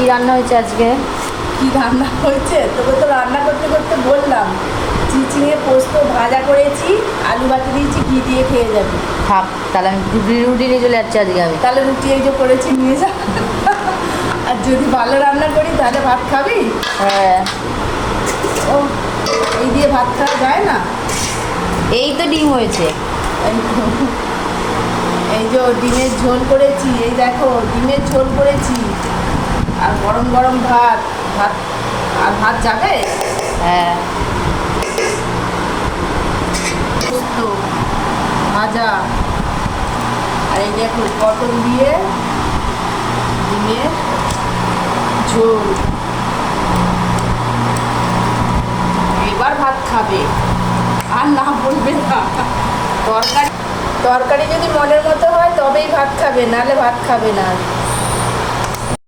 কি রান্না হয়েছে আজকে? কি রান্না হয়েছে তোকে তো রান্না করতে করতে বললাম। চিচিঙে পোস্ত ভাজা করেছি, আলু বাটি দিয়েছি, ঘি দিয়ে খেয়ে যাবি। থাক, তাহলে আমি রুটি নিয়ে চলে যাচ্ছি আজকে আমি। তাহলে রুটি এই যে করেছি নিয়ে যা। আর যদি ভালো রান্না করি তাহলে ভাত খাবি? হ্যাঁ। ও, এই দিয়ে ভাত খাওয়া যায় না। এই তো ডিম হয়েছে। এই তো, এই যে ডিমের ঝোল করেছি, এই দেখো ডিমের ঝোল করেছি, আর গরম গরম ভাত। ভাত আর ভাত যাবে। হ্যাঁ। পোস্ত ভাজা, আর এই দেখো পটল দিয়ে ডিমের ঝোল। এবার ভাত খাবে, আর না বলবে না। তরকারি তরকারি যদি মনের মতো হয় তবেই ভাত খাবে, নাহলে ভাত খাবে না।